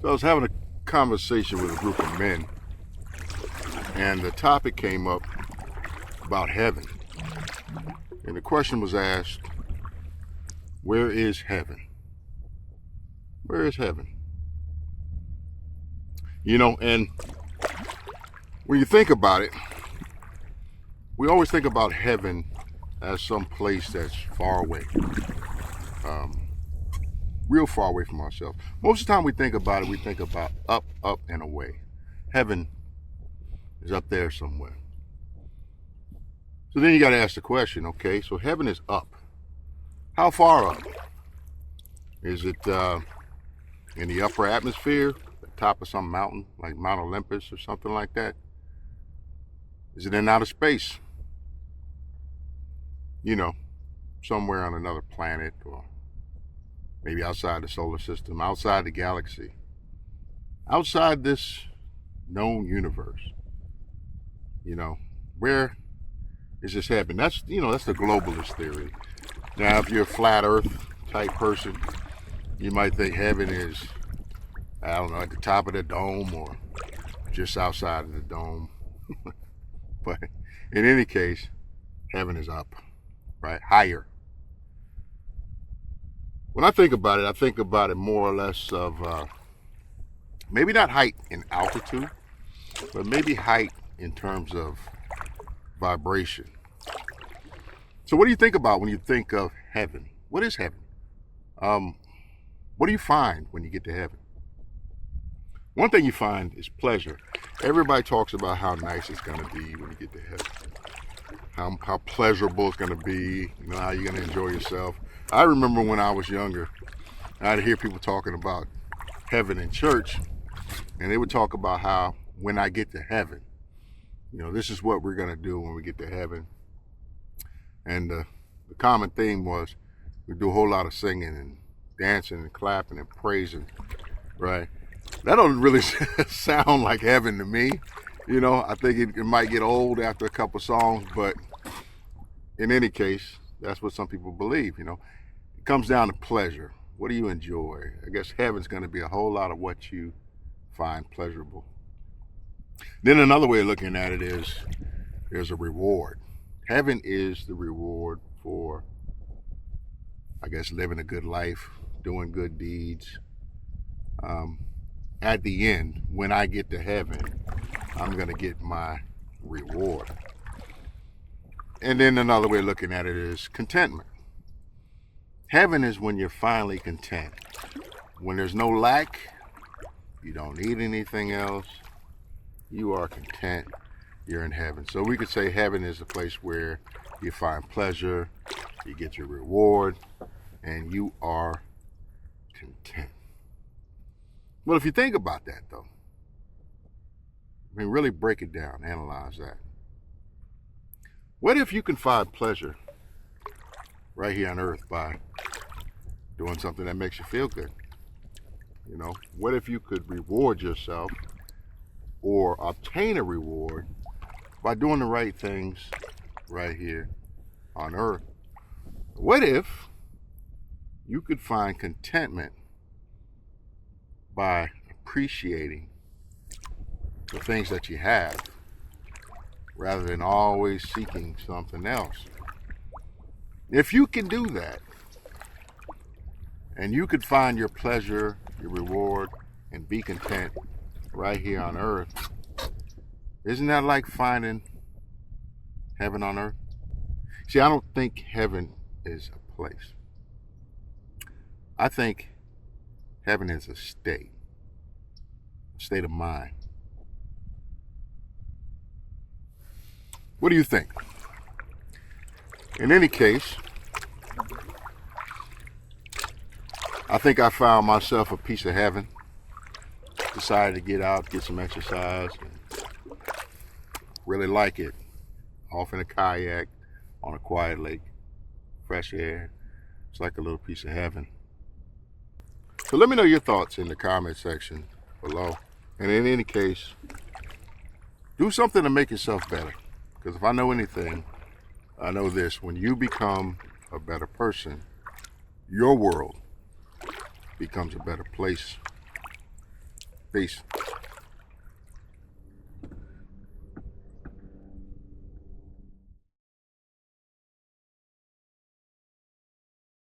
So I was having a conversation with a group of men, and the topic came up about heaven. And the question was asked, where is heaven? Where is heaven? You know, and when you think about it, we always think about heaven as some place that's far away, real far away from ourselves. Most of the time we think about it, we think about up, up, and away. Heaven is up there somewhere. So then you got to ask the question, okay, so heaven is up. How far up? Is it in the upper atmosphere, the top of some mountain, like Mount Olympus or something like that? Is it in outer space? You know, somewhere on another planet, or maybe outside the solar system, outside the galaxy, outside this known universe. You know, where is this happening? That's the globalist theory. Now, if you're a flat Earth type person, you might think heaven is, I don't know, at the top of the dome or just outside of the dome. But in any case, heaven is up, right? Higher. When I think about it more or less of maybe not height in altitude, but maybe height in terms of vibration. So what do you think about when you think of heaven? What is heaven? What do you find when you get to heaven? One thing you find is pleasure. Everybody talks about how nice it's going to be when you get to heaven. How pleasurable it's going to be, how you're going to enjoy yourself. I remember when I was younger, I'd hear people talking about heaven in church, and they would talk about how when I get to heaven, this is what we're going to do when we get to heaven. And the common theme was we do a whole lot of singing and dancing and clapping and praising, right? That don't really sound like heaven to me. I think it might get old after a couple songs, but in any case, that's what some people believe, It comes down to pleasure. What do you enjoy? I guess heaven's going to be a whole lot of what you find pleasurable. Then another way of looking at it is there's a reward. Heaven is the reward for, I guess, living a good life, doing good deeds. At the end, when I get to heaven, I'm going to get my reward. And then another way of looking at it is contentment. Heaven is when you're finally content. When there's no lack, you don't need anything else, you are content, you're in heaven. So we could say heaven is a place where you find pleasure, you get your reward, and you are content. Well, if you think about that, though, really break it down, analyze that. What if you can find pleasure right here on earth by doing something that makes you feel good? What if you could reward yourself or obtain a reward by doing the right things right here on earth? What if you could find contentment by appreciating the things that you have rather than always seeking something else? If you can do that, and you could find your pleasure, your reward, and be content right here on earth, isn't that like finding heaven on earth? See, I don't think heaven is a place. I think heaven is a state of mind. What do you think? In any case, I think I found myself a piece of heaven. Decided to get out, get some exercise, and really like it. Off in a kayak, on a quiet lake, fresh air. It's like a little piece of heaven. So let me know your thoughts in the comment section below. And in any case, do something to make yourself better. Because if I know anything, I know this: when you become a better person, your world becomes a better place. Peace.